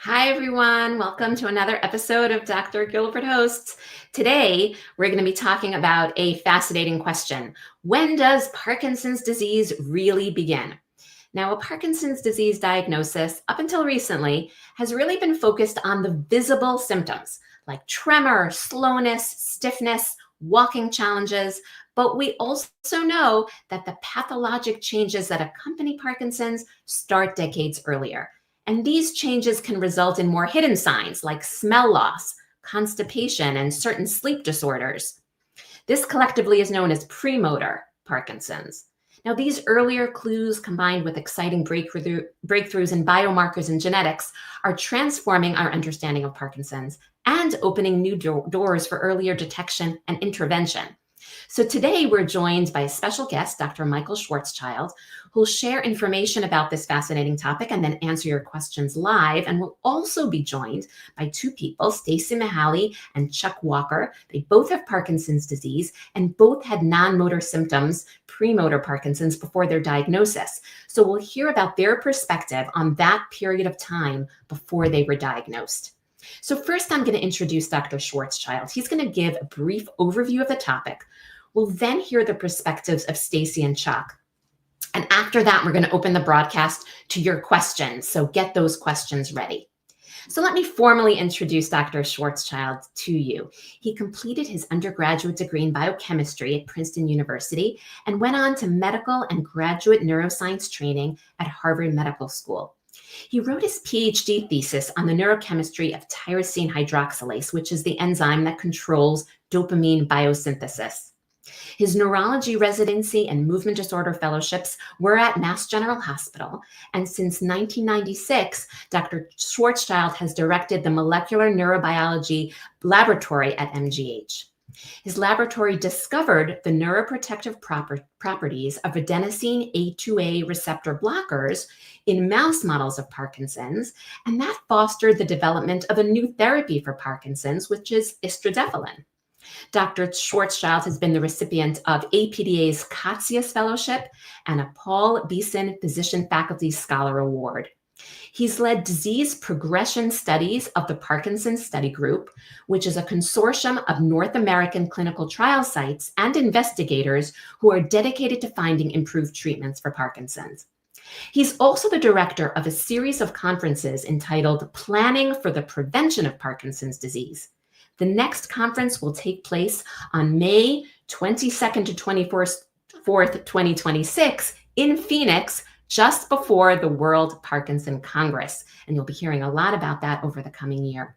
Hi, everyone. Welcome to another episode of Dr. Gilbert Hosts. Today, we're going to be talking about a fascinating question. When does Parkinson's disease really begin? Now, a Parkinson's disease diagnosis, up until recently, has really been focused on the visible symptoms like tremor, slowness, stiffness, walking challenges. But we also know that the pathologic changes that accompany Parkinson's start decades earlier. And these changes can result in more hidden signs like smell loss, constipation, and certain sleep disorders. This collectively is known as premotor Parkinson's. Now, these earlier clues combined with exciting breakthroughs in biomarkers and genetics are transforming our understanding of Parkinson's and opening new doors for earlier detection and intervention. So today we're joined by a special guest, Dr. Michael Schwarzchild, who'll share information about this fascinating topic and then answer your questions live. And we'll also be joined by two people, Stacey Mihaly and Chuck Walker. They both have Parkinson's disease and both had non-motor symptoms, premotor Parkinson's, before their diagnosis. So we'll hear about their perspective on that period of time before they were diagnosed. So first, I'm going to introduce Dr. Schwarzchild. He's going to give a brief overview of the topic. We'll then hear the perspectives of Stacey and Chuck. And after that, we're going to open the broadcast to your questions. So get those questions ready. So let me formally introduce Dr. Schwarzchild to you. He completed his undergraduate degree in biochemistry at Princeton University and went on to medical and graduate neuroscience training at Harvard Medical School. He wrote his PhD thesis on the neurochemistry of tyrosine hydroxylase, which is the enzyme that controls dopamine biosynthesis. His neurology residency and movement disorder fellowships were at Mass General Hospital, and since 1996, Dr. Schwarzschild has directed the molecular neurobiology laboratory at MGH. His laboratory discovered the neuroprotective properties of adenosine A2A receptor blockers in mouse models of Parkinson's, and that fostered the development of a new therapy for Parkinson's, which is istradefylline. Dr. Schwarzschild has been the recipient of APDA's Kotzias Fellowship and a Paul Beeson Physician Faculty Scholar Award. He's led disease progression studies of the Parkinson's Study Group, which is a consortium of North American clinical trial sites and investigators who are dedicated to finding improved treatments for Parkinson's. He's also the director of a series of conferences entitled Planning for the Prevention of Parkinson's Disease. The next conference will take place on May 22nd to 24th, 2026 in Phoenix, just before the World Parkinson Congress. And you'll be hearing a lot about that over the coming year.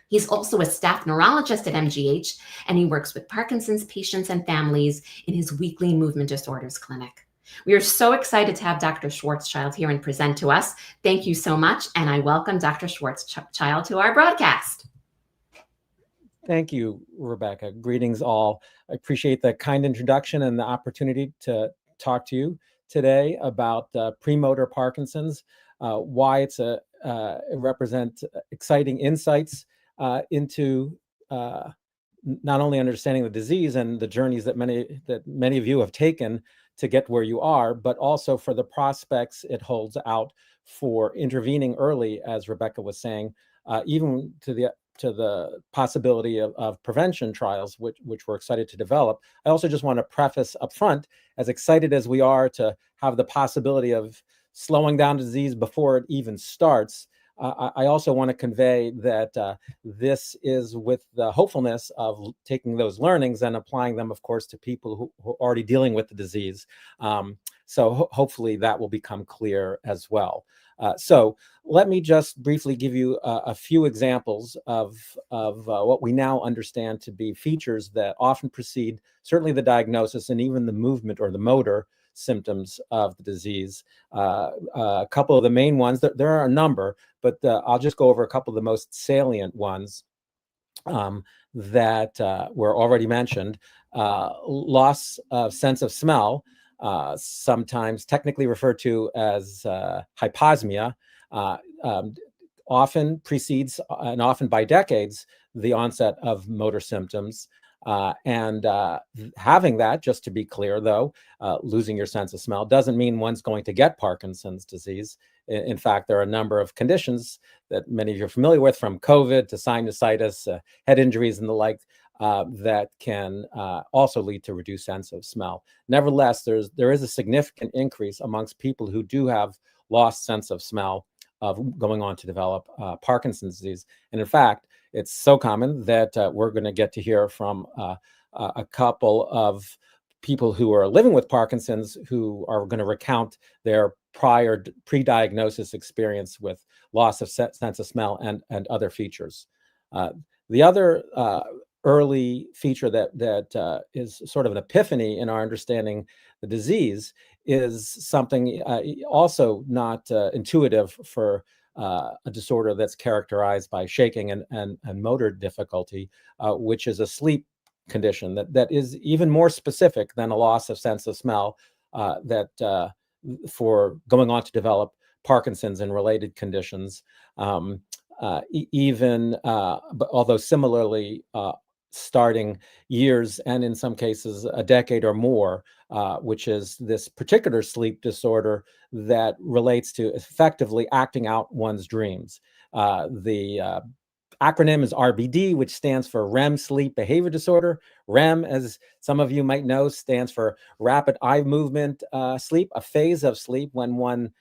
He's also a staff neurologist at MGH, and he works with Parkinson's patients and families in his weekly movement disorders clinic. We are so excited to have Dr. Schwarzchild here and present to us. Thank you so much, and I welcome Dr. Schwarzchild to our broadcast. Thank you, Rebecca. Greetings all. I appreciate the kind introduction and the opportunity to talk to you today about premotor Parkinson's, why it represents exciting insights into not only understanding the disease and the journeys that many of you have taken to get where you are, but also for the prospects it holds out for intervening early, as Rebecca was saying, even to the possibility of prevention trials, which we're excited to develop. I also just want to preface up front, as excited as we are to have the possibility of slowing down disease before it even starts, I also want to convey that this is with the hopefulness of taking those learnings and applying them, of course, to people who are already dealing with the disease. So hopefully that will become clear as well. So let me just briefly give you a few examples of what we now understand to be features that often precede certainly the diagnosis and even the movement or the motor symptoms of the disease. A couple of the main ones, there are a number, but I'll just go over a couple of the most salient ones that were already mentioned. Loss of sense of smell, sometimes technically referred to as hyposmia, often precedes, and often by decades, the onset of motor symptoms. Having that, just to be clear, though, losing your sense of smell doesn't mean one's going to get Parkinson's disease. In fact, there are a number of conditions that many of you are familiar with, from COVID to sinusitis, head injuries, and the like, that can also lead to reduced sense of smell. Nevertheless, there is a significant increase amongst people who do have lost sense of smell of going on to develop Parkinson's disease. And in fact, it's so common that we're going to get to hear from a couple of people who are living with Parkinson's who are going to recount their prior pre-diagnosis experience with loss of sense of smell and other features. The other early feature that is sort of an epiphany in our understanding the disease is something also not intuitive for a disorder that's characterized by shaking and motor difficulty, which is a sleep condition that is even more specific than a loss of sense of smell for going on to develop Parkinson's and related conditions. But although similarly starting years and in some cases a decade or more, which is this particular sleep disorder that relates to effectively acting out one's dreams. The acronym is RBD, which stands for REM sleep behavior disorder. REM, as some of you might know, stands for rapid eye movement sleep, a phase of sleep when one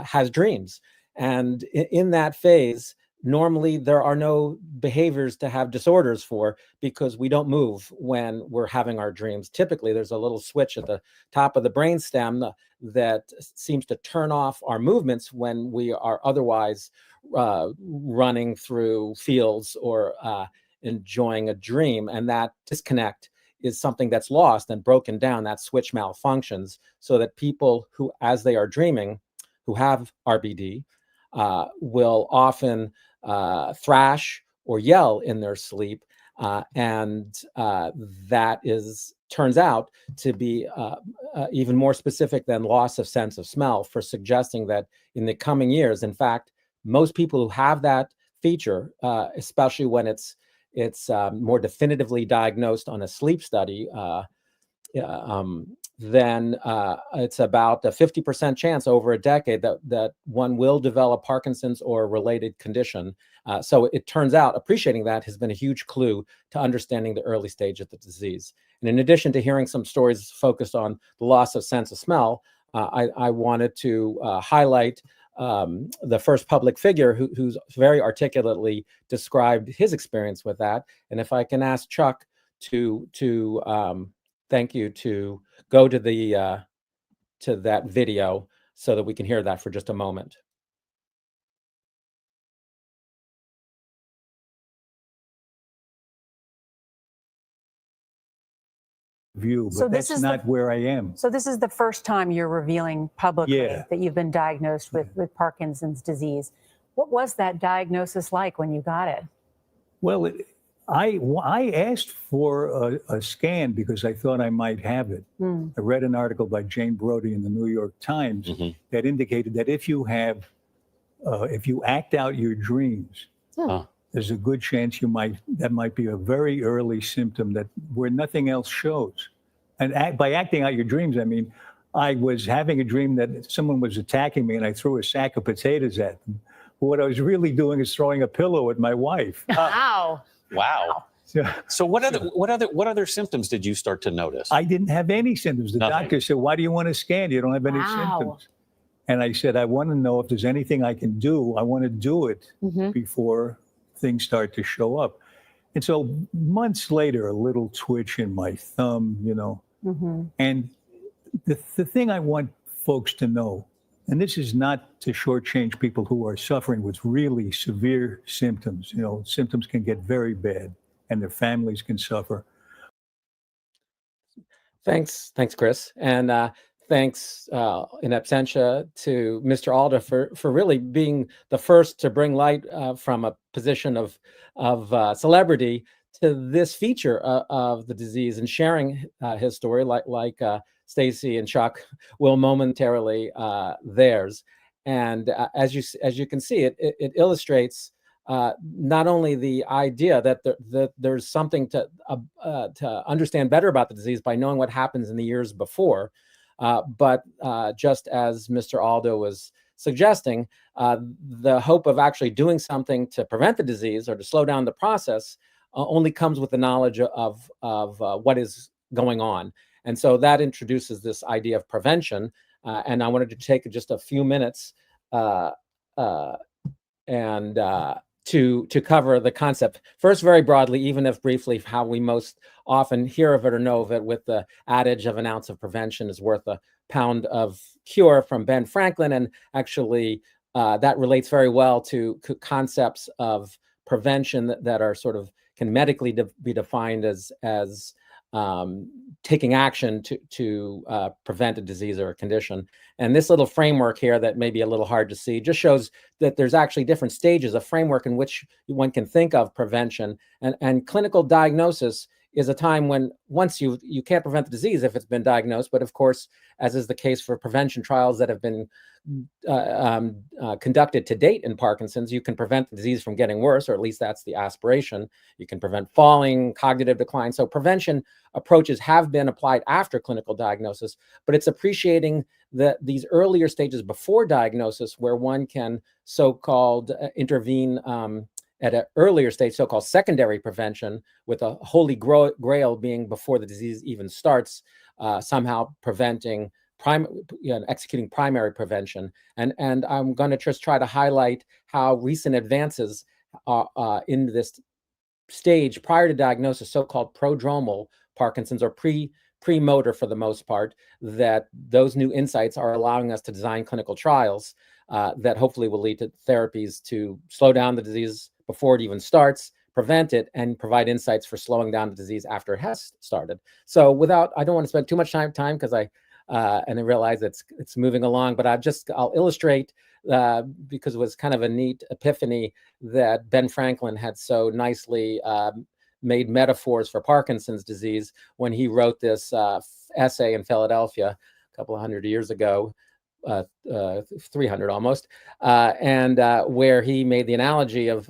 has dreams. And in that phase, normally there are no behaviors to have disorders for, because we don't move when we're having our dreams. Typically, there's a little switch at the top of the brainstem that seems to turn off our movements when we are otherwise running through fields or enjoying a dream. And that disconnect is something that's lost and broken down. That switch malfunctions, so that people who, as they are dreaming, who have RBD, will often thrash or yell in their sleep, and that turns out to be even more specific than loss of sense of smell, for suggesting that in the coming years, in fact, most people who have that feature, especially when it's more definitively diagnosed on a sleep study, then it's about a 50% chance over a decade that one will develop Parkinson's or a related condition. So it turns out appreciating that has been a huge clue to understanding the early stage of the disease. And in addition to hearing some stories focused on the loss of sense of smell, I wanted to highlight the first public figure who's very articulately described his experience with that. And if I can ask Chuck to thank you, to go to that video so that we can hear that for just a moment. View, but that's not where I am. So this is the first time you're revealing publicly that you've been diagnosed with Parkinson's disease. What was that diagnosis like when you got it? Well, I asked for a scan because I thought I might have it. I read an article by Jane Brody in the New York Times that indicated that if you act out your dreams, there's a good chance that might be a very early symptom where nothing else shows. And by acting out your dreams, I mean, I was having a dream that someone was attacking me and I threw a sack of potatoes at them. But what I was really doing is throwing a pillow at my wife. Wow. Wow. So what other symptoms did you start to notice? I didn't have any symptoms. The doctor said, "Why do you want to scan? You don't have any symptoms." And I said, "I want to know if there's anything I can do. I want to do it before things start to show up." And so months later, a little twitch in my thumb, and the thing I want folks to know, and this is not to shortchange people who are suffering with really severe symptoms. Symptoms can get very bad and their families can suffer. Thanks, Chris. And thanks in absentia to Mr. Alder for really being the first to bring light from a position of celebrity to this feature of the disease, and sharing his story like Stacey and Chuck will momentarily theirs. And as you can see, it illustrates not only the idea that there's something to understand better about the disease by knowing what happens in the years before, but just as Mr. Aldo was suggesting, the hope of actually doing something to prevent the disease or to slow down the process only comes with the knowledge of what is going on. And so that introduces this idea of prevention. And I wanted to take just a few minutes to cover the concept. First, very broadly, even if briefly, how we most often hear of it or know of it, with the adage of an ounce of prevention is worth a pound of cure from Ben Franklin. And actually, that relates very well to concepts of prevention that are sort of can medically be defined as taking action to prevent a disease or a condition. And this little framework here that may be a little hard to see just shows that there's actually different stages, a framework in which one can think of prevention. And clinical diagnosis is a time when once you can't prevent the disease if it's been diagnosed, but of course, as is the case for prevention trials that have been conducted to date in Parkinson's, you can prevent the disease from getting worse, or at least that's the aspiration. You can prevent falling, cognitive decline. So prevention approaches have been applied after clinical diagnosis, but it's appreciating these earlier stages before diagnosis where one can so-called intervene at an earlier stage, so-called secondary prevention, with a holy grail being before the disease even starts, somehow preventing executing primary prevention. And I'm going to just try to highlight how recent advances in this stage prior to diagnosis, so-called prodromal Parkinson's, or premotor for the most part, that those new insights are allowing us to design clinical trials that hopefully will lead to therapies to slow down the disease before it even starts, prevent it, and provide insights for slowing down the disease after it has started. So I don't want to spend too much time because I realize it's moving along, but I'll illustrate because it was kind of a neat epiphany that Ben Franklin had so nicely made metaphors for Parkinson's disease when he wrote this essay in Philadelphia a couple of hundred years ago, 300 almost, and where he made the analogy of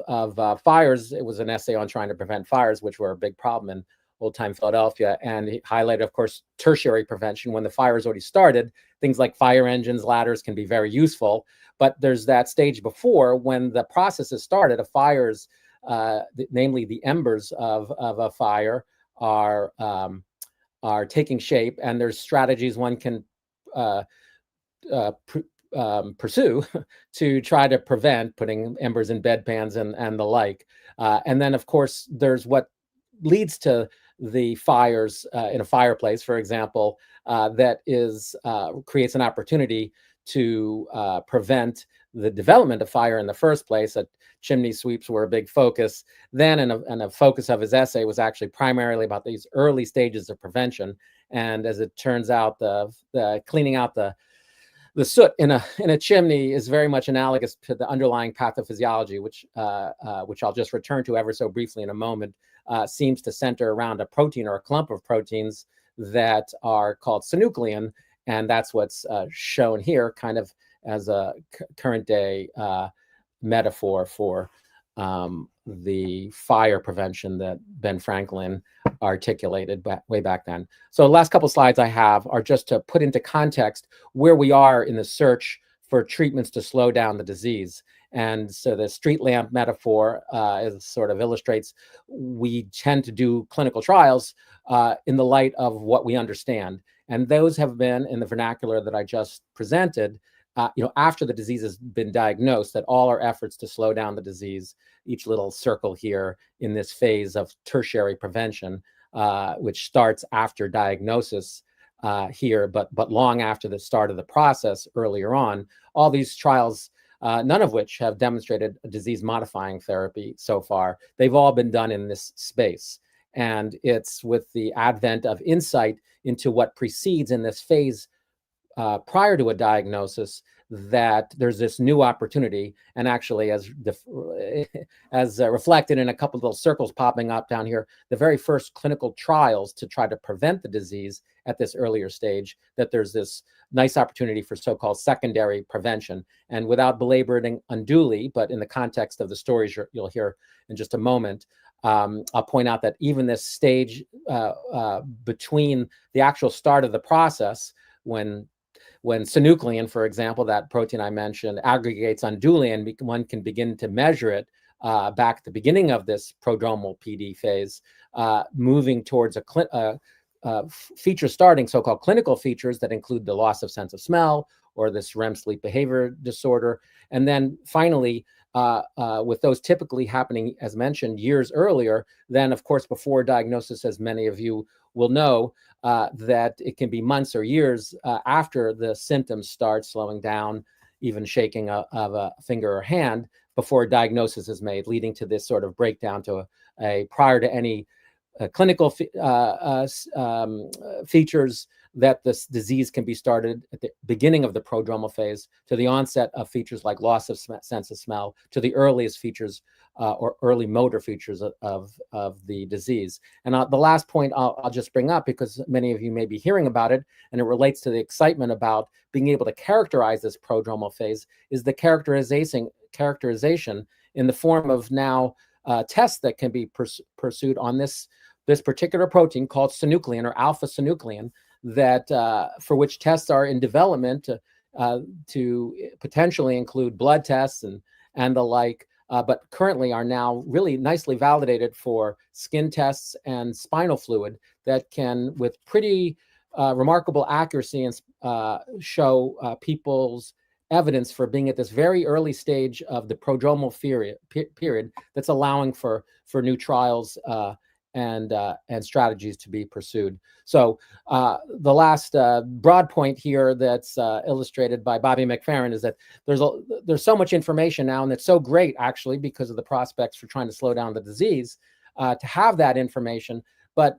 fires. It was an essay on trying to prevent fires, which were a big problem in old-time Philadelphia, and he highlighted, of course, tertiary prevention. When the fire's already started, things like fire engines, ladders can be very useful, but there's that stage before when the process has started. A fire's, namely the embers of a fire, are taking shape, and there's strategies one can pursue to try to prevent putting embers in bedpans and the like. And then, of course, there's what leads to the fires in a fireplace, for example, that creates an opportunity to prevent the development of fire in the first place. Chimney sweeps were a big focus then, and a focus of his essay was actually primarily about these early stages of prevention. And as it turns out, the cleaning out the soot in a chimney is very much analogous to the underlying pathophysiology, which I'll just return to ever so briefly in a moment. Seems to center around a protein or a clump of proteins that are called synuclein, and that's what's shown here, kind of as a current day metaphor for the fire prevention that Ben Franklin articulated way back then. So the last couple slides I have are just to put into context where we are in the search for treatments to slow down the disease. And so the street lamp metaphor sort of illustrates we tend to do clinical trials in the light of what we understand. And those have been, in the vernacular that I just presented, after the disease has been diagnosed, that all our efforts to slow down the disease, each little circle here in this phase of tertiary prevention, which starts after diagnosis here, but long after the start of the process earlier on, all these trials, none of which have demonstrated a disease-modifying therapy so far. They've all been done in this space. And it's with the advent of insight into what precedes in this phase prior to a diagnosis that there's this new opportunity, and actually as reflected in a couple of little circles popping up down here, the very first clinical trials to try to prevent the disease at this earlier stage, that there's this nice opportunity for so-called secondary prevention. And without belaboring unduly, but in the context of the stories you'll hear in just a moment, I'll point out that even this stage between the actual start of the process, when synuclein, for example, that protein I mentioned, aggregates unduly and one can begin to measure it back at the beginning of this prodromal PD phase, moving towards a feature starting, so-called clinical features that include the loss of sense of smell or this REM sleep behavior disorder. And then finally, with those typically happening, as mentioned, years earlier, then of course, before diagnosis, as many of you will know, that it can be months or years after the symptoms start slowing down, even shaking of a finger or hand, before diagnosis is made, leading to this sort of breakdown to a prior to any clinical features, that this disease can be started at the beginning of the prodromal phase, to the onset of features like loss of sense of smell, to the earliest features or early motor features of the disease. And the last point I'll just bring up, because many of you may be hearing about it, and it relates to the excitement about being able to characterize this prodromal phase, is the characterization in the form of now tests that can be pursued on this particular protein called synuclein or alpha-synuclein, that for which tests are in development to potentially include blood tests and the like, but currently are now really nicely validated for skin tests and spinal fluid that can, with pretty remarkable accuracy, and show people's evidence for being at this very early stage of the prodromal period that's allowing for new trials and strategies to be pursued. So the last broad point here that's illustrated by Bobby McFerrin is that there's so much information now, and it's so great actually because of the prospects for trying to slow down the disease to have that information. But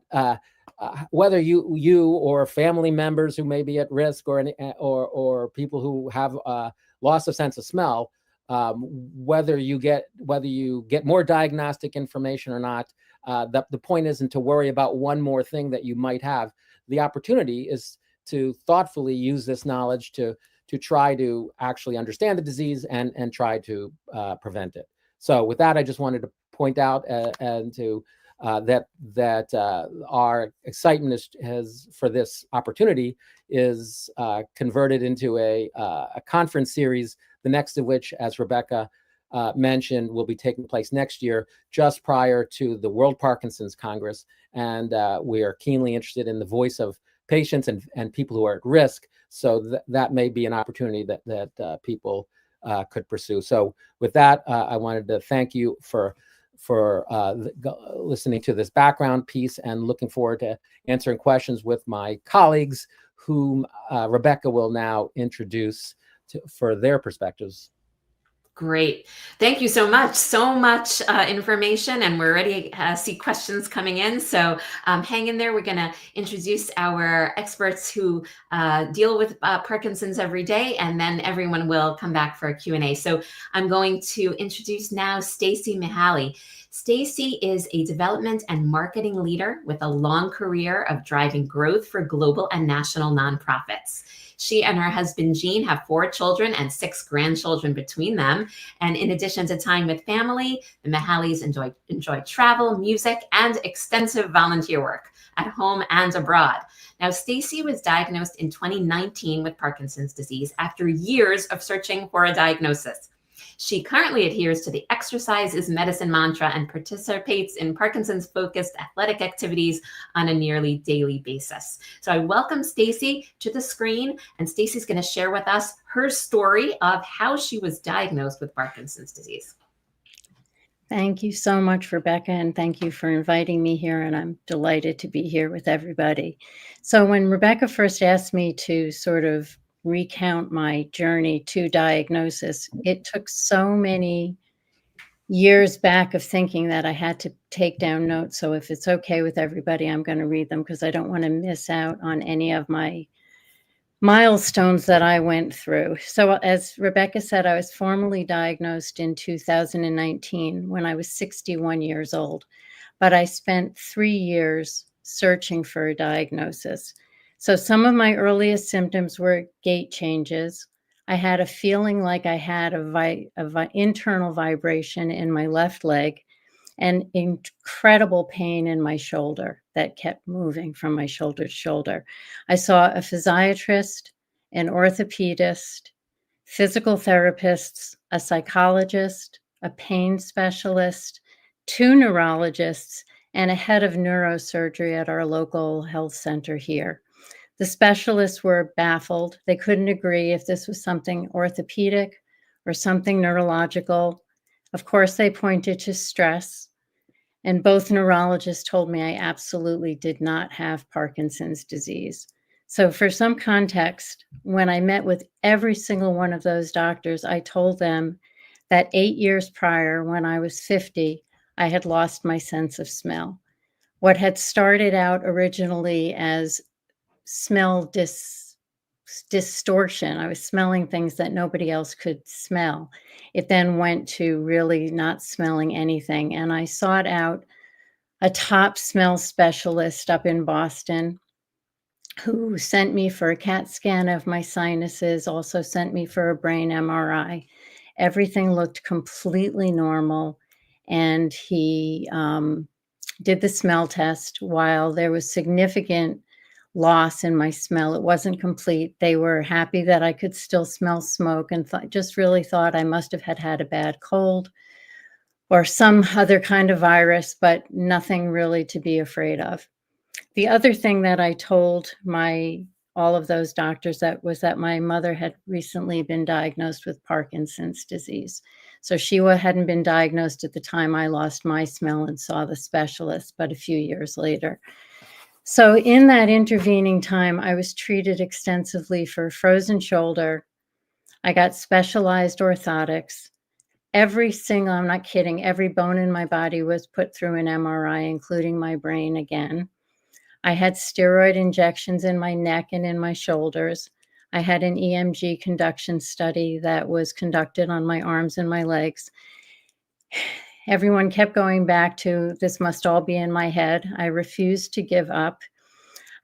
whether you or family members who may be at risk, or people who have loss of sense of smell, whether you get more diagnostic information or not, the point isn't to worry about one more thing that you might have. The opportunity is to thoughtfully use this knowledge to try to actually understand the disease and try to prevent it. So with that, I just wanted to point out and to that our excitement has for this opportunity is converted into a conference series, the next of which, as Rebecca mentioned, will be taking place next year, just prior to the World Parkinson's Congress. And we are keenly interested in the voice of patients and people who are at risk. So that may be an opportunity that people could pursue. So with that, I wanted to thank you for listening to this background piece, and looking forward to answering questions with my colleagues, whom Rebecca will now introduce for their perspectives. Great. Thank you so much. So much information, and we're already see questions coming in. So hang in there. We're going to introduce our experts who deal with Parkinson's every day, and then everyone will come back for a Q&A. So I'm going to introduce now Stacey Mihaly. Stacey is a development and marketing leader with a long career of driving growth for global and national nonprofits. She and her husband, Jean, have 4 children and 6 grandchildren between them. And in addition to time with family, the Mihalys enjoy travel, music, and extensive volunteer work at home and abroad. Now, Stacey was diagnosed in 2019 with Parkinson's disease after years of searching for a diagnosis. She currently adheres to the exercise is medicine mantra and participates in Parkinson's-focused athletic activities on a nearly daily basis. So I welcome Stacey to the screen, and Stacey's going to share with us her story of how she was diagnosed with Parkinson's disease. Thank you so much, Rebecca, and thank you for inviting me here, and I'm delighted to be here with everybody. So when Rebecca first asked me to sort of recount my journey to diagnosis, it took so many years back of thinking that I had to take down notes. So if it's okay with everybody, I'm going to read them because I don't want to miss out on any of my milestones that I went through. So as Rebecca said, I was formally diagnosed in 2019 when I was 61 years old, but I spent 3 years searching for a diagnosis. So some of my earliest symptoms were gait changes. I had a feeling like I had a internal vibration in my left leg and incredible pain in my shoulder that kept moving from my shoulder to shoulder. I saw a physiatrist, an orthopedist, physical therapists, a psychologist, a pain specialist, 2 neurologists, and a head of neurosurgery at our local health center here. The specialists were baffled. They couldn't agree if this was something orthopedic or something neurological. Of course, they pointed to stress, and both neurologists told me I absolutely did not have Parkinson's disease. So for some context, when I met with every single one of those doctors, I told them that 8 years prior, when I was 50, I had lost my sense of smell. What had started out originally as smell distortion, I was smelling things that nobody else could smell. It then went to really not smelling anything. And I sought out a top smell specialist up in Boston who sent me for a CAT scan of my sinuses, also sent me for a brain MRI. Everything looked completely normal. And he did the smell test. While there was significant loss in my smell, it wasn't complete. They were happy that I could still smell smoke and just really thought I must have had a bad cold or some other kind of virus, but nothing really to be afraid of. The other thing that I told all of those doctors was that my mother had recently been diagnosed with Parkinson's disease. So she hadn't been diagnosed at the time I lost my smell and saw the specialist, but a few years later. So in that intervening time, I was treated extensively for frozen shoulder. I got specialized orthotics. I'm not kidding, every bone in my body was put through an MRI, including my brain again. I had steroid injections in my neck and in my shoulders. I had an EMG conduction study that was conducted on my arms and my legs. Everyone kept going back to, this must all be in my head. I refused to give up.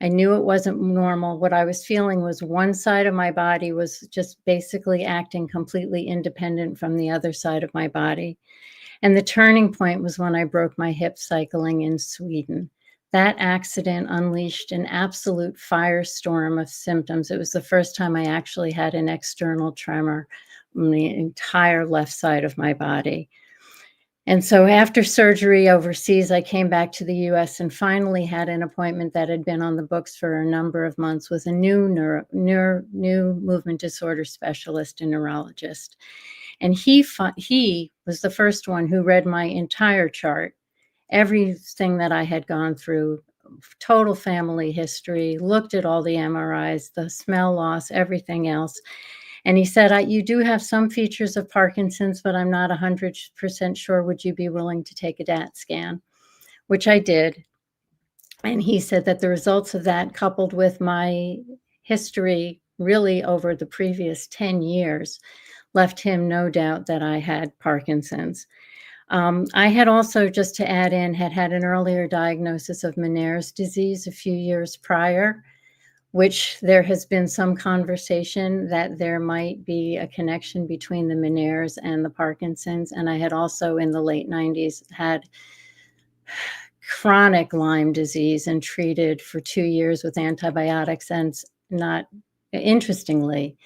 I knew it wasn't normal. What I was feeling was one side of my body was just basically acting completely independent from the other side of my body. And the turning point was when I broke my hip cycling in Sweden. That accident unleashed an absolute firestorm of symptoms. It was the first time I actually had an external tremor on the entire left side of my body. And so after surgery overseas, I came back to the US and finally had an appointment that had been on the books for a number of months with a new movement disorder specialist and neurologist. And he was the first one who read my entire chart, everything that I had gone through, total family history, looked at all the MRIs, the smell loss, everything else. And he said, you do have some features of Parkinson's, but I'm not 100% sure. Would you be willing to take a DAT scan? Which I did. And he said that the results of that, coupled with my history really over the previous 10 years, left him no doubt that I had Parkinson's. I had also, just to add in, had an earlier diagnosis of Meniere's disease a few years prior, which there has been some conversation that there might be a connection between the Meniere's and the Parkinson's. And I had also in the late 90s had chronic Lyme disease and treated for 2 years with antibiotics and, not interestingly,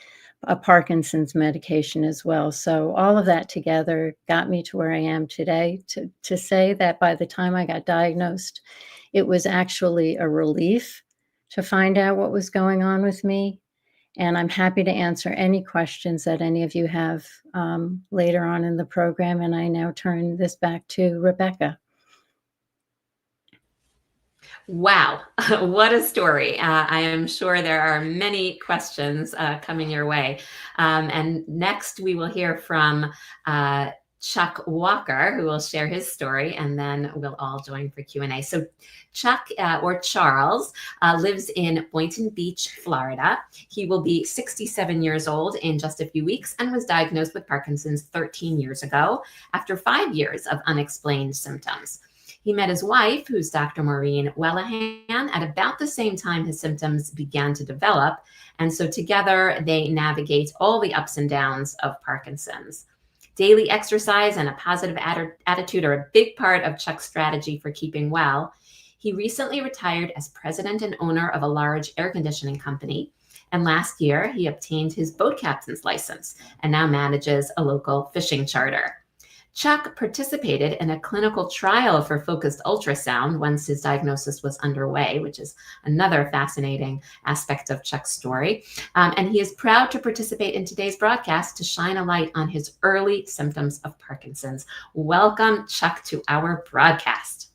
a Parkinson's medication as well. So all of that together got me to where I am today. To say that by the time I got diagnosed, it was actually a relief to find out what was going on with me. And I'm happy to answer any questions that any of you have later on in the program. And I now turn this back to Rebecca. Wow, what a story. I am sure there are many questions coming your way. And next we will hear from Chuck Walker, who will share his story, and then we'll all join for Q&A. So Chuck, or Charles, lives in Boynton Beach, Florida. He will be 67 years old in just a few weeks and was diagnosed with Parkinson's 13 years ago after 5 years of unexplained symptoms. He met his wife, who's Dr. Maureen Wellahan, at about the same time his symptoms began to develop. And so together they navigate all the ups and downs of Parkinson's. Daily exercise and a positive attitude are a big part of Chuck's strategy for keeping well. He recently retired as president and owner of a large air conditioning company. And last year, he obtained his boat captain's license and now manages a local fishing charter. Chuck participated in a clinical trial for focused ultrasound once his diagnosis was underway, which is another fascinating aspect of Chuck's story. And he is proud to participate in today's broadcast to shine a light on his early symptoms of Parkinson's. Welcome, Chuck, to our broadcast.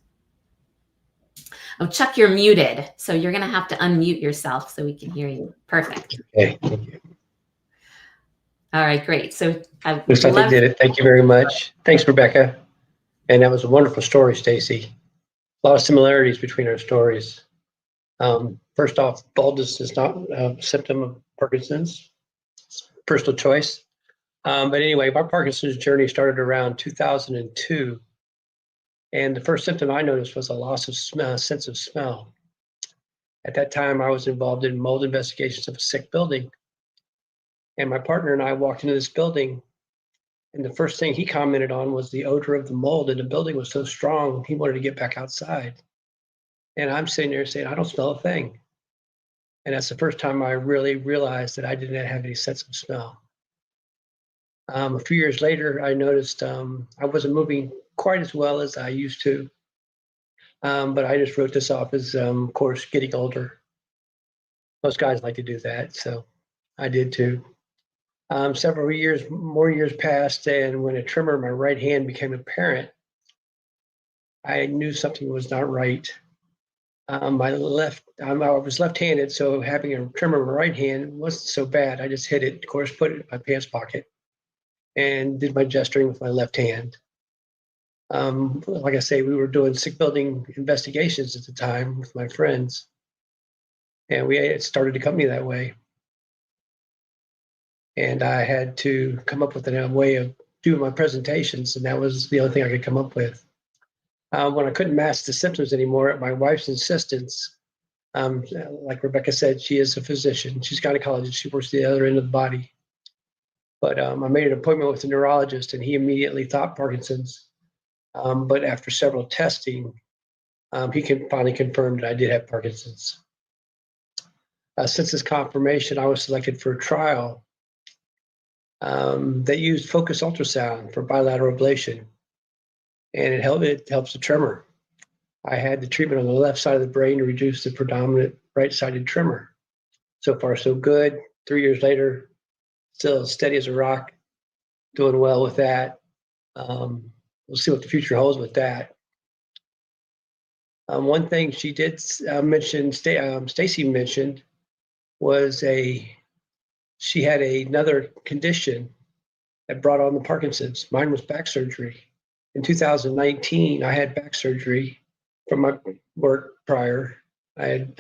Oh, Chuck, you're muted, so you're going to have to unmute yourself so we can hear you. Perfect. Okay, thank you. All right, great. So Looks like I did it. Thank you very much. Thanks, Rebecca. And that was a wonderful story, Stacey. A lot of similarities between our stories. First off, baldness is not a symptom of Parkinson's. It's personal choice. But anyway, my Parkinson's journey started around 2002. And the first symptom I noticed was a loss of smell, sense of smell. At that time, I was involved in mold investigations of a sick building. And my partner and I walked into this building, and the first thing he commented on was the odor of the mold, and the building was so strong, he wanted to get back outside. And I'm sitting there saying, I don't smell a thing. And that's the first time I really realized that I didn't have any sense of smell. A few years later, I noticed I wasn't moving quite as well as I used to, but I just wrote this off as, of course, getting older. Most guys like to do that, so I did too. Several more years passed, and when a tremor in my right hand became apparent, I knew something was not right. I was left-handed, so having a tremor in my right hand wasn't so bad. I just hit it, of course, put it in my pants pocket, and did my gesturing with my left hand. Like I say, we were doing sick building investigations at the time with my friends, and we had started a company that way. And I had to come up with a way of doing my presentations, and that was the only thing I could come up with. When I couldn't mask the symptoms anymore, at my wife's insistence, like Rebecca said, she is a physician. She's a gynecologist. She works at the other end of the body. But I made an appointment with a neurologist, and he immediately thought Parkinson's. But after several testing, he finally confirmed that I did have Parkinson's. Since this confirmation, I was selected for a trial that used focused ultrasound for bilateral ablation, and it helps the tremor. I had the treatment on the left side of the brain to reduce the predominant right-sided tremor. So far, so good. 3 years later, still steady as a rock, doing well with that. We'll see what the future holds with that. One thing she did mention, Stacey mentioned, was she had another condition that brought on the Parkinson's. Mine was back surgery. In 2019, I had back surgery from my work prior. I had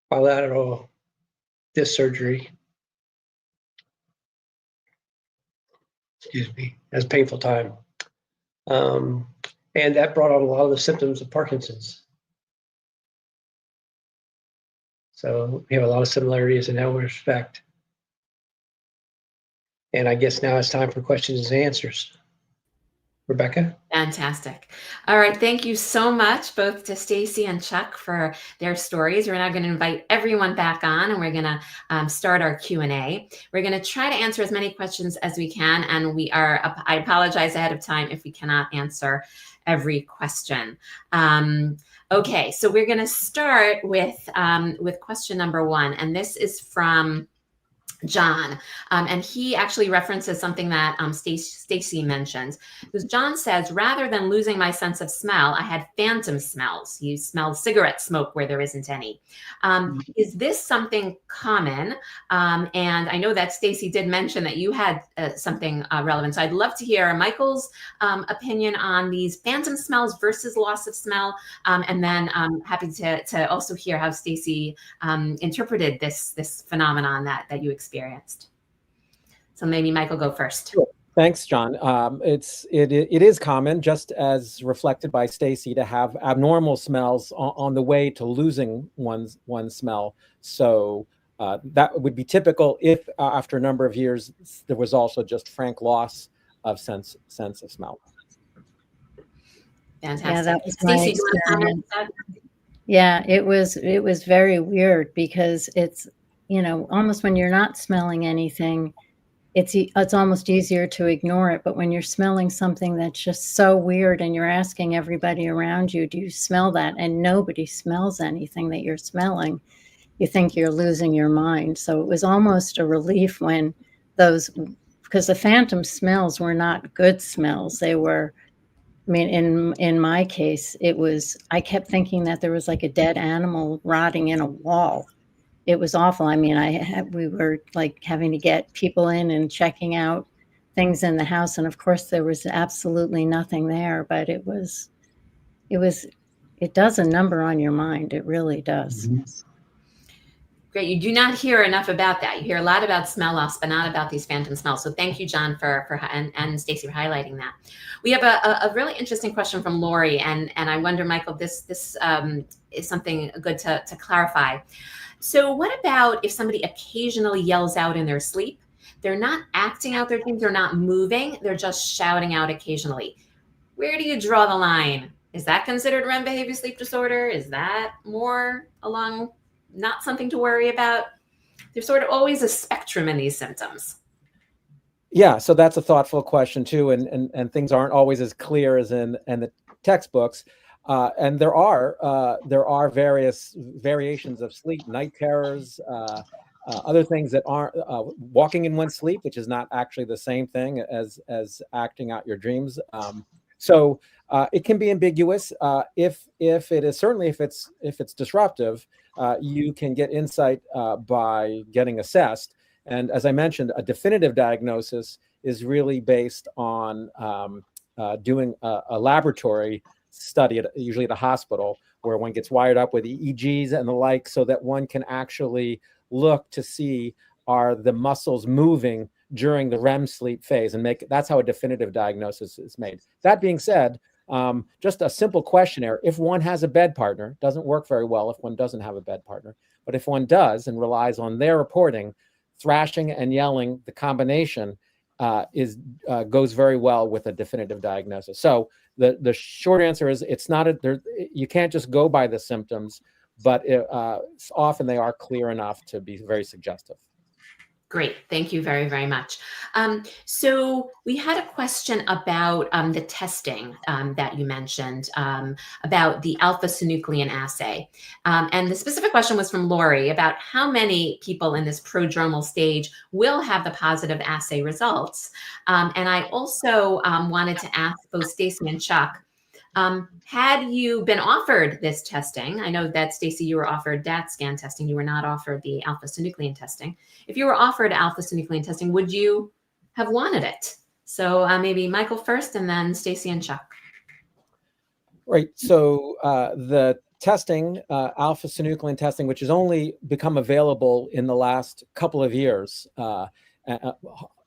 bilateral disc surgery. Excuse me, it was a painful time. And that brought on a lot of the symptoms of Parkinson's. So we have a lot of similarities in that respect. And I guess now it's time for questions and answers. Rebecca? Fantastic. All right. Thank you so much, both to Stacey and Chuck, for their stories. We're now going to invite everyone back on, and we're going to start our Q&A. We're going to try to answer as many questions as we can, and I apologize ahead of time if we cannot answer every question. Okay, so we're going to start with question number one, and this is from John, and he actually references something that Stacey mentioned. Because John says, rather than losing my sense of smell, I had phantom smells. You smell cigarette smoke where there isn't any. Is this something common? And I know that Stacey did mention that you had something relevant. So I'd love to hear Michael's opinion on these phantom smells versus loss of smell. And then I'm happy to also hear how Stacey interpreted this phenomenon that you experienced. So maybe Michael, go first. Sure. Thanks, John. It is common, just as reflected by Stacey, to have abnormal smells on the way to losing one's smell. So that would be typical if after a number of years there was also just frank loss of sense of smell. Fantastic. Yeah, that was Stacey, yeah, it was very weird because it's, almost when you're not smelling anything, it's almost easier to ignore it. But when you're smelling something that's just so weird and you're asking everybody around you, do you smell that? And nobody smells anything that you're smelling, you think you're losing your mind. So it was almost a relief when because the phantom smells were not good smells. They were, in my case, I kept thinking that there was like a dead animal rotting in a wall. It was awful. We were like having to get people in and checking out things in the house. And of course there was absolutely nothing there, but it does a number on your mind. It really does. Mm-hmm. Great. You do not hear enough about that. You hear a lot about smell loss, but not about these phantom smells. So thank you, John, and Stacey for highlighting that. We have a really interesting question from Lori, and I wonder, Michael, this is something good to clarify. So what about if somebody occasionally yells out in their sleep? They're not acting out their dreams, they're not moving, they're just shouting out occasionally. Where do you draw the line? Is that considered REM behavior sleep disorder? Is that more along not something to worry about? There's sort of always a spectrum in these symptoms. Yeah, so that's a thoughtful question too, and things aren't always as clear as in the textbooks. And there are various variations of sleep, night terrors, other things that aren't walking in one's sleep, which is not actually the same thing as acting out your dreams. So it can be ambiguous. If it's disruptive, you can get insight by getting assessed. And as I mentioned, a definitive diagnosis is really based on doing a laboratory study, usually at a hospital, where one gets wired up with EEGs and the like, so that one can actually look to see, are the muscles moving during the REM sleep phase, and that's how a definitive diagnosis is made. That being said, just a simple questionnaire, if one has a bed partner, doesn't work very well if one doesn't have a bed partner, but if one does and relies on their reporting, thrashing and yelling, the combination goes very well with a definitive diagnosis. So the short answer is you can't just go by the symptoms, but often they are clear enough to be very suggestive. Great. Thank you very, very much. So we had a question about the testing that you mentioned, about the alpha-synuclein assay. And the specific question was from Lori about how many people in this prodromal stage will have the positive assay results. And I also wanted to ask both Stacey and Chuck, had you been offered this testing, I know that Stacey, you were offered DAT scan testing, you were not offered the alpha-synuclein testing. If you were offered alpha-synuclein testing, would you have wanted it? So maybe Michael first, and then Stacey and Chuck. Right. So the testing, alpha-synuclein testing, which has only become available in the last couple of years,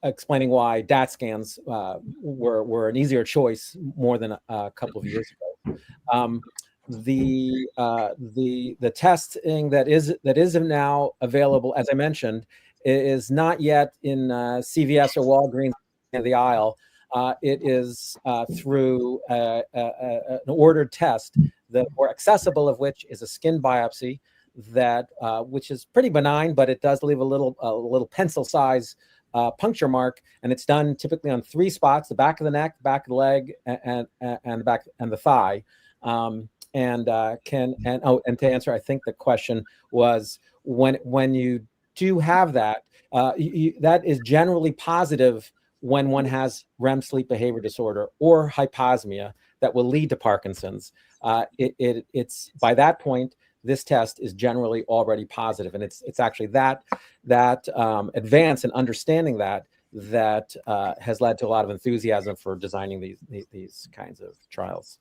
explaining why DAT scans were an easier choice more than a couple of years ago. The testing that is now available, as I mentioned, is not yet in CVS or Walgreens in the aisle. It is through an ordered test, the more accessible of which is a skin biopsy, which is pretty benign, but it does leave a little pencil size puncture mark, and it's done typically on 3 spots: the back of the neck, back of the leg, and the back and the thigh. And to answer, I think the question was when you do have that. That is generally positive when one has REM sleep behavior disorder or hyposmia that will lead to Parkinson's. It's by that point, this test is generally already positive, and it's actually that advance in understanding that has led to a lot of enthusiasm for designing these kinds of trials.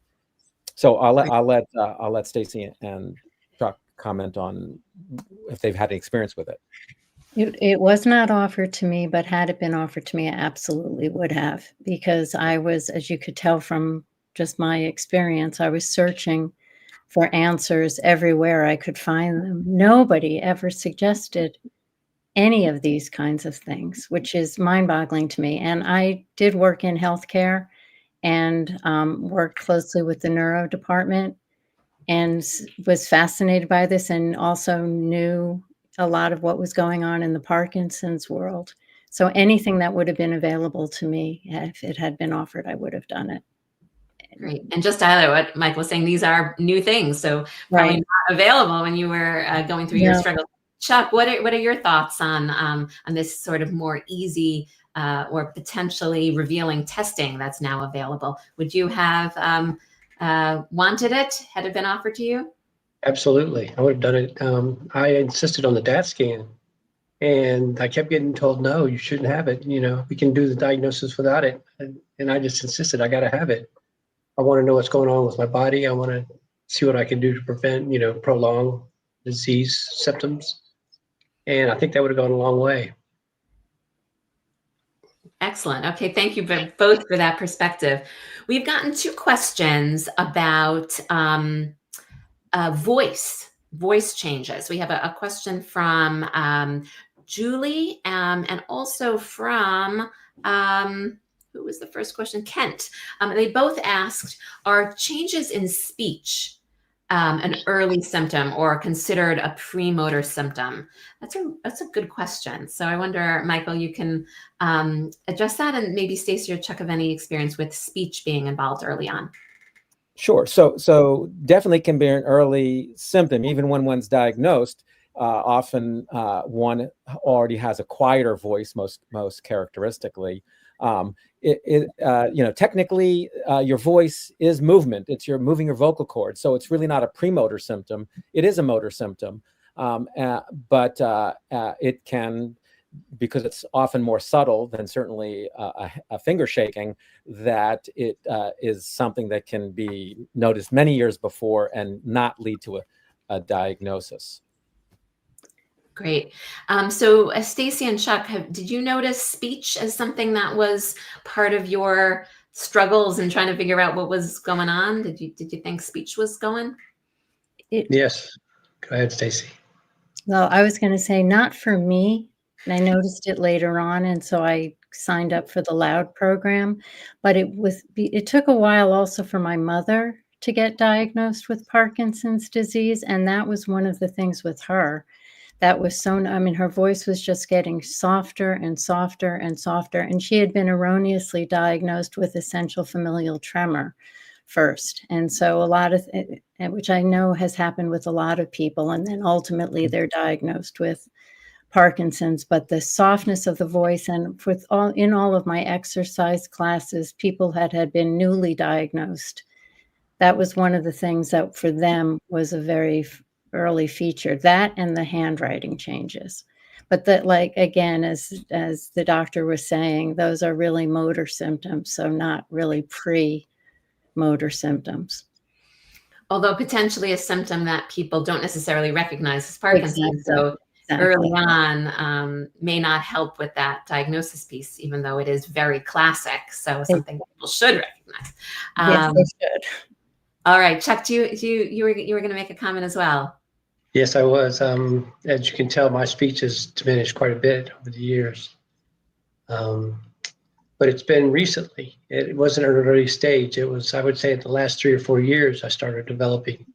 So I'll let Stacey and Chuck comment on if they've had any experience with it. It was not offered to me, but had it been offered to me, I absolutely would have, because I was, as you could tell from just my experience, I was searching for answers everywhere I could find them. Nobody ever suggested any of these kinds of things, which is mind-boggling to me. And I did work in healthcare and worked closely with the neuro department and was fascinated by this, and also knew a lot of what was going on in the Parkinson's world. So anything that would have been available to me, if it had been offered, I would have done it. Great. And just to highlight what Mike was saying, these are new things, so probably not available when you were going through your struggle. Chuck, what are your thoughts on this sort of more easy or potentially revealing testing that's now available? Would you have wanted it had it been offered to you? Absolutely, I would have done it. I insisted on the DAT scan, and I kept getting told, no, you shouldn't have it. We can do the diagnosis without it. And I just insisted, I got to have it. I want to know what's going on with my body. I want to see what I can do to prevent, prolong disease symptoms. And I think that would have gone a long way. Excellent. Okay, thank you both for that perspective. We've gotten 2 questions about voice changes. We have a question from Julie and also from who was the first question? Kent. They both asked, are changes in speech an early symptom or considered a premotor symptom? That's a good question. So I wonder, Michael, you can address that, and maybe Stacey or Chuck have any experience with speech being involved early on. Sure. So definitely can be an early symptom, even when one's diagnosed. Often one already has a quieter voice, most characteristically. Technically, your voice is movement. You're moving your vocal cords, so it's really not a premotor symptom. It is a motor symptom, but it can, because it's often more subtle than certainly a finger shaking, that it is something that can be noticed many years before and not lead to a diagnosis. Great. So Stacey and Chuck, did you notice speech as something that was part of your struggles in trying to figure out what was going on? Did you think speech was going? Yes. Go ahead, Stacey. Well, I was going to say not for me. And I noticed it later on, and so I signed up for the Loud program. But it took a while also for my mother to get diagnosed with Parkinson's disease, and that was one of the things with her. That was her voice was just getting softer and softer and softer. And she had been erroneously diagnosed with essential familial tremor first. And so a lot of, which I know has happened with a lot of people, and then ultimately they're diagnosed with Parkinson's. But the softness of the voice, and in all of my exercise classes, people had been newly diagnosed. That was one of the things that for them was a very early feature, that and the handwriting changes. But that, like, again, as the doctor was saying, those are really motor symptoms, so not really pre-motor symptoms. Although potentially a symptom that people don't necessarily recognize as Parkinson's. Exactly. So early on may not help with that diagnosis piece, even though it is very classic. So something people should recognize. Yes, they should. All right, Chuck, you were going to make a comment as well. Yes, I was. As you can tell, my speech has diminished quite a bit over the years. But it's been recently. It wasn't at an early stage. It was, I would say, in the last 3 or 4 years, I started developing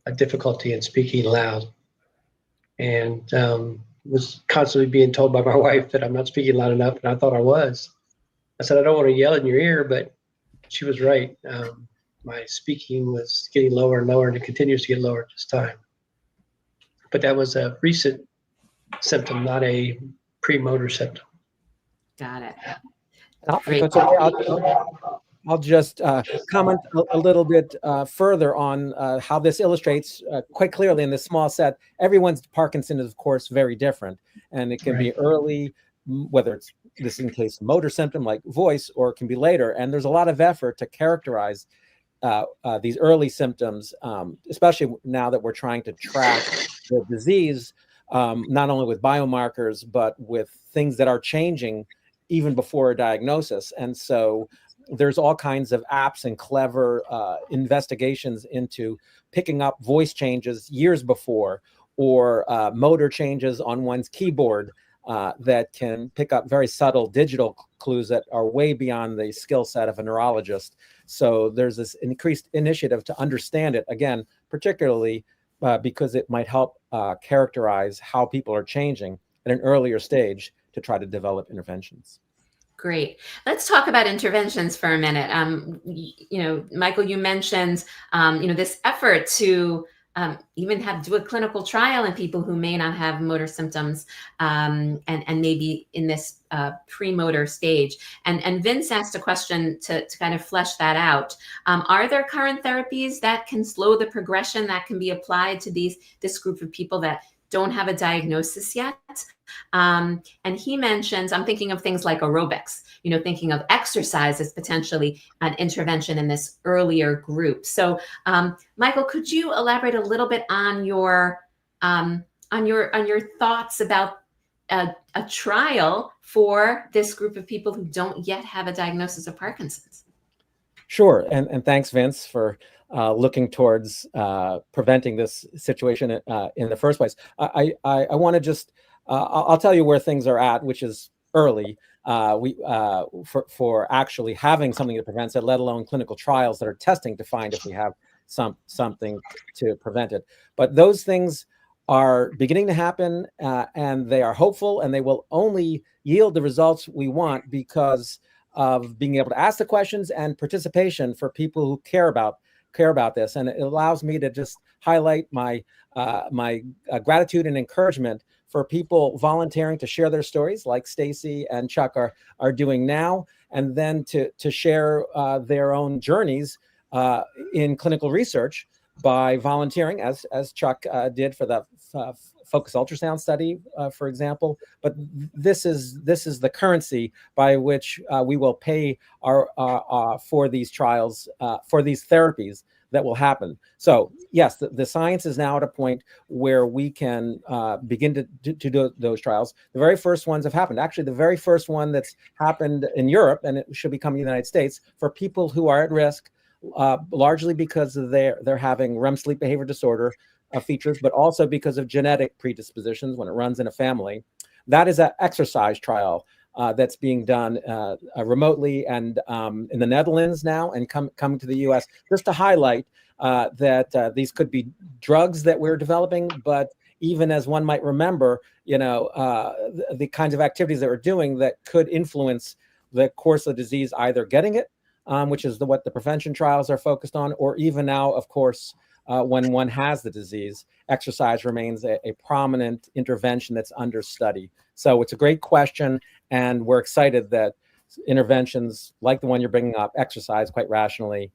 a difficulty in speaking loud. And was constantly being told by my wife that I'm not speaking loud enough, and I thought I was. I said, I don't want to yell in your ear, but she was right. My speaking was getting lower and lower, and it continues to get lower at this time. But that was a recent symptom, not a premotor symptom. Got it. If it's okay, I'll just comment a little bit further on how this illustrates quite clearly in this small set. Everyone's Parkinson is, of course, very different, and it can be early, whether it's this in case motor symptom like voice, or it can be later. And there's a lot of effort to characterize these early symptoms, especially now that we're trying to track the disease, not only with biomarkers, but with things that are changing even before a diagnosis. And so there's all kinds of apps and clever investigations into picking up voice changes years before, or motor changes on one's keyboard that can pick up very subtle digital clues that are way beyond the skill set of a neurologist. So there's this increased initiative to understand it, again, particularly because it might help characterize how people are changing at an earlier stage to try to develop interventions. Great. Let's talk about interventions for a minute. Michael, you mentioned, this effort to even do a clinical trial in people who may not have motor symptoms and maybe in this premotor stage. And Vince asked a question to kind of flesh that out. Are there current therapies that can slow the progression that can be applied to this group of people that don't have a diagnosis yet? And he mentions, I'm thinking of things like aerobics, thinking of exercise as potentially an intervention in this earlier group. So, Michael, could you elaborate a little bit on your thoughts about a trial for this group of people who don't yet have a diagnosis of Parkinson's? Sure, and thanks, Vince, for looking towards preventing this situation in the first place. I want to just, I'll tell you where things are at, which is early. For actually having something that prevents it, let alone clinical trials that are testing to find if we have something to prevent it. But those things are beginning to happen, and they are hopeful, and they will only yield the results we want because of being able to ask the questions and participation for people who care about this. And it allows me to just highlight my gratitude and encouragement for people volunteering to share their stories, like Stacey and Chuck are doing now, and then to share their own journeys in clinical research by volunteering, as Chuck did for the focus ultrasound study, for example. But this is the currency by which we will pay for these trials, for these therapies that will happen. So yes, the science is now at a point where we can begin to do those trials. The very first ones have happened. Actually, the very first one that's happened in Europe, and it should be coming in the United States, for people who are at risk, largely because of they're having REM sleep behavior disorder features, but also because of genetic predispositions when it runs in a family. That is an exercise trial that's being done remotely and in the Netherlands now, and coming to the US, just to highlight that these could be drugs that we're developing, but even as one might remember, the kinds of activities that we're doing that could influence the course of disease, either getting it, which is what the prevention trials are focused on, or even now, of course, when one has the disease, exercise remains a prominent intervention that's under study. So it's a great question, and we're excited that interventions like the one you're bringing up, exercise quite rationally,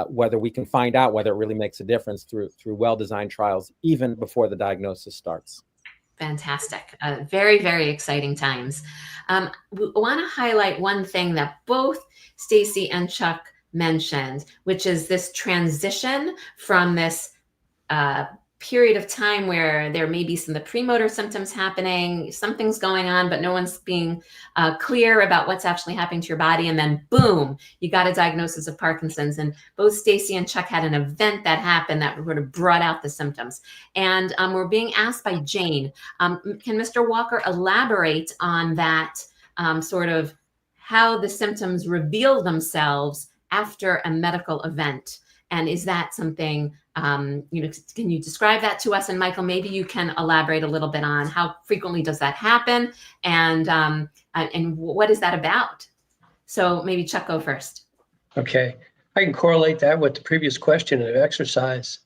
whether we can find out whether it really makes a difference through well-designed trials, even before the diagnosis starts. Fantastic. Very, very exciting times. We want to highlight one thing that both Stacey and Chuck mentioned, which is this transition from this period of time where there may be some of the premotor symptoms happening, something's going on, but no one's being clear about what's actually happening to your body. And then boom, you got a diagnosis of Parkinson's. And both Stacey and Chuck had an event that happened that sort of brought out the symptoms. And we're being asked by Jane, can Mr. Walker elaborate on that sort of how the symptoms reveal themselves after a medical event? And is that something, can you describe that to us? And Michael, maybe you can elaborate a little bit on how frequently does that happen, and what is that about? So maybe Chuck, go first. Okay, I can correlate that with the previous question of exercise.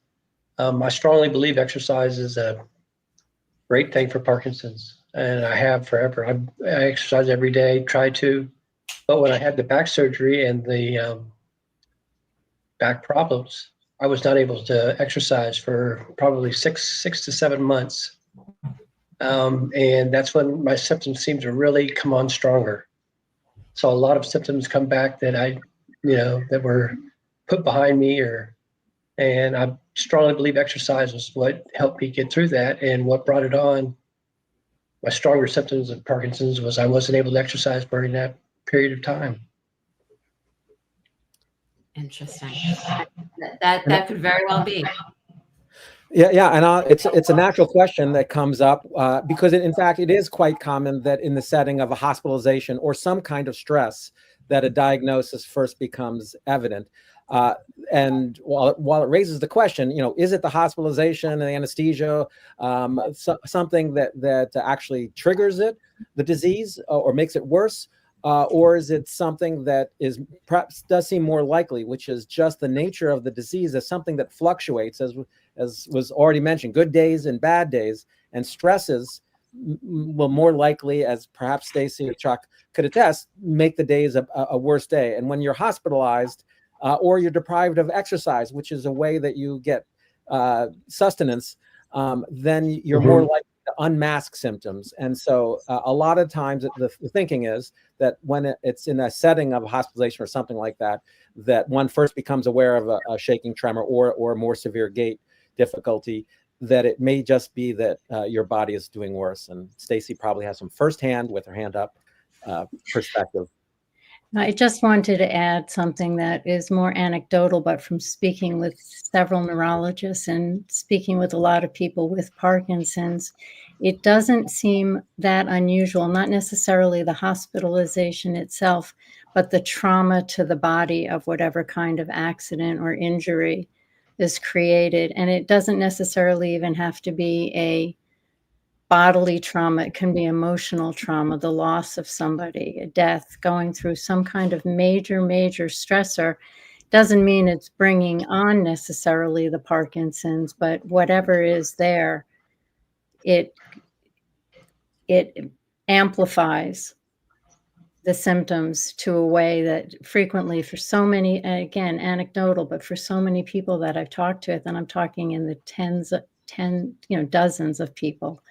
I strongly believe exercise is a great thing for Parkinson's, and I have forever. I exercise every day, try to, but when I had the back surgery and the back problems, I was not able to exercise for probably six to 7 months. And that's when my symptoms seemed to really come on stronger. So a lot of symptoms come back that that were put behind me, and I strongly believe exercise was what helped me get through that. And what brought it on, my stronger symptoms of Parkinson's, was I wasn't able to exercise during that period of time. Interesting. That could very well be. Yeah, and it's a natural question that comes up because in fact it is quite common that in the setting of a hospitalization or some kind of stress that a diagnosis first becomes evident. And while it raises the question, is it the hospitalization and the anesthesia, something that actually triggers the disease, or makes it worse? Or is it something that is perhaps does seem more likely, which is just the nature of the disease as something that fluctuates, as was already mentioned, good days and bad days, and stresses will more likely, as perhaps Stacey or Chuck could attest, make the days a worse day. And when you're hospitalized or you're deprived of exercise, which is a way that you get sustenance, then you're more likely to unmask symptoms. And so a lot of times the thinking is that when it's in a setting of hospitalization or something like that, that one first becomes aware of a shaking tremor or a more severe gait difficulty, that it may just be that your body is doing worse. And Stacey probably has some firsthand, with her hand up, perspective. I just wanted to add something that is more anecdotal, but from speaking with several neurologists and speaking with a lot of people with Parkinson's, it doesn't seem that unusual, not necessarily the hospitalization itself, but the trauma to the body of whatever kind of accident or injury is created. And it doesn't necessarily even have to be a bodily trauma. It can be emotional trauma, the loss of somebody, a death, going through some kind of major stressor. Doesn't mean it's bringing on necessarily the Parkinson's, but whatever is there, it amplifies the symptoms to a way that frequently, for so many, again, anecdotal, but for so many people that I've talked to, and I'm talking in the dozens of people,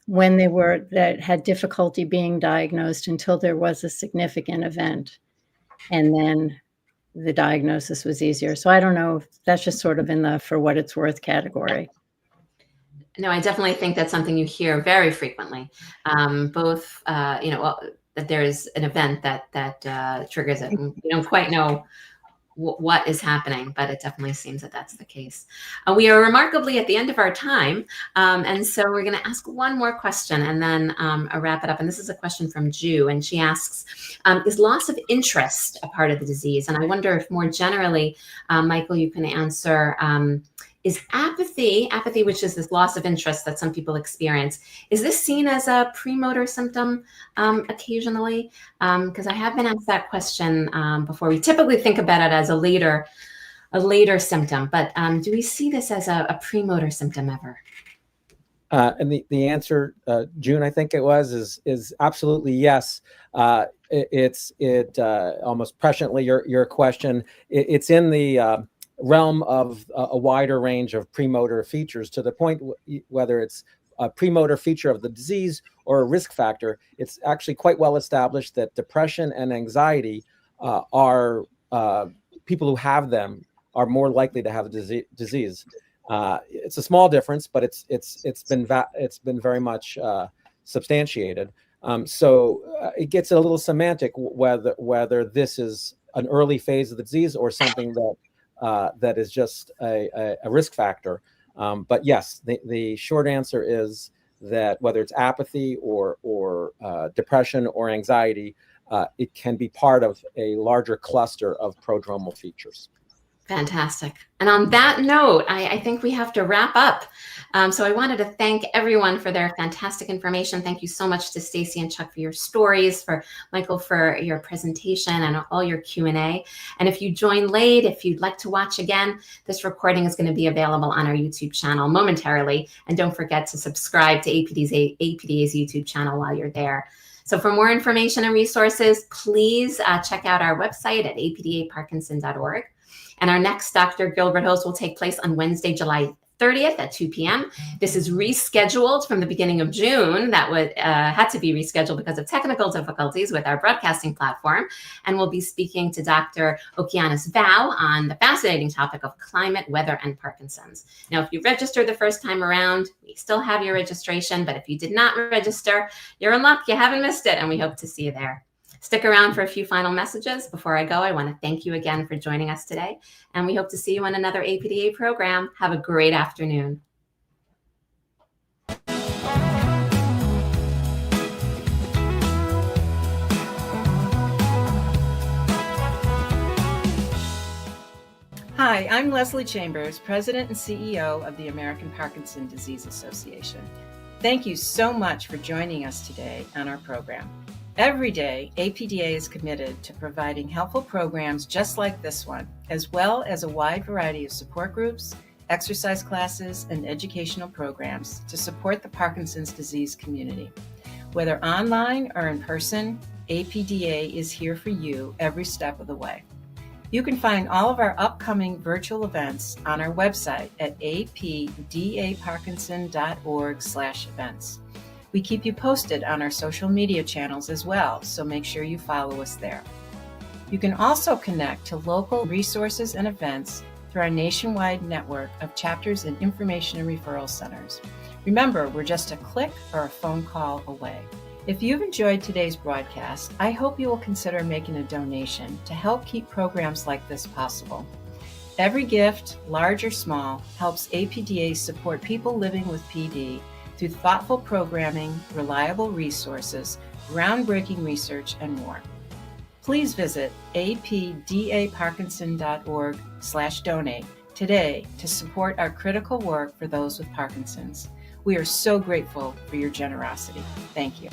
when that had difficulty being diagnosed until there was a significant event, and then the diagnosis was easier. So I don't know if that's just sort of in the for what it's worth category. No, I definitely think that's something you hear very frequently. Both, that there's an event that triggers it. And you don't quite know what is happening, but it definitely seems that that's the case. We are remarkably at the end of our time. And so we're going to ask one more question and then wrap it up. And this is a question from Ju, and she asks, is loss of interest a part of the disease? And I wonder if more generally, Michael, you can answer, is apathy, which is this loss of interest that some people experience, is this seen as a premotor symptom occasionally? Because I have been asked that question before. We typically think about it as a later symptom, but do we see this as a premotor symptom ever? And the answer, June, I think it was, is absolutely yes. It almost presciently your question. It's in the realm of a wider range of premotor features, to the point whether it's a premotor feature of the disease or a risk factor. It's actually quite well established that depression and anxiety are people who have them are more likely to have the disease. It's a small difference, but it's been very much substantiated. So it gets a little semantic whether this is an early phase of the disease or something that is just a risk factor. But yes, the short answer is that whether it's apathy or depression or anxiety, it can be part of a larger cluster of prodromal features. Fantastic. And on that note, I think we have to wrap up. So I wanted to thank everyone for their fantastic information. Thank you so much to Stacey and Chuck for your stories, for Michael for your presentation and all your Q&A. And if you joined late, if you'd like to watch again, this recording is going to be available on our YouTube channel momentarily. And don't forget to subscribe to APDA's YouTube channel while you're there. So for more information and resources, please check out our website at apdaparkinson.org. And our next Dr. Gilbert Hosts will take place on Wednesday, July 30th at 2 p.m. This is rescheduled from the beginning of June. That had to be rescheduled because of technical difficulties with our broadcasting platform. And we'll be speaking to Dr. Okeanis Val on the fascinating topic of climate, weather, and Parkinson's. Now, if you registered the first time around, we still have your registration. But if you did not register, you're in luck. You haven't missed it. And we hope to see you there. Stick around for a few final messages. Before I go, I want to thank you again for joining us today, and we hope to see you on another APDA program. Have a great afternoon. Hi, I'm Leslie Chambers, President and CEO of the American Parkinson's Disease Association. Thank you so much for joining us today on our program. Every day, APDA is committed to providing helpful programs just like this one, as well as a wide variety of support groups, exercise classes, and educational programs to support the Parkinson's disease community. Whether online or in person, APDA is here for you every step of the way. You can find all of our upcoming virtual events on our website at apdaparkinson.org/events. We keep you posted on our social media channels as well, so make sure you follow us there. You can also connect to local resources and events through our nationwide network of chapters and information and referral centers. Remember, we're just a click or a phone call away. If you've enjoyed today's broadcast, I hope you will consider making a donation to help keep programs like this possible. Every gift, large or small, helps APDA support people living with PD through thoughtful programming, reliable resources, groundbreaking research, and more. Please visit apdaparkinson.org/donate today to support our critical work for those with Parkinson's. We are so grateful for your generosity. Thank you.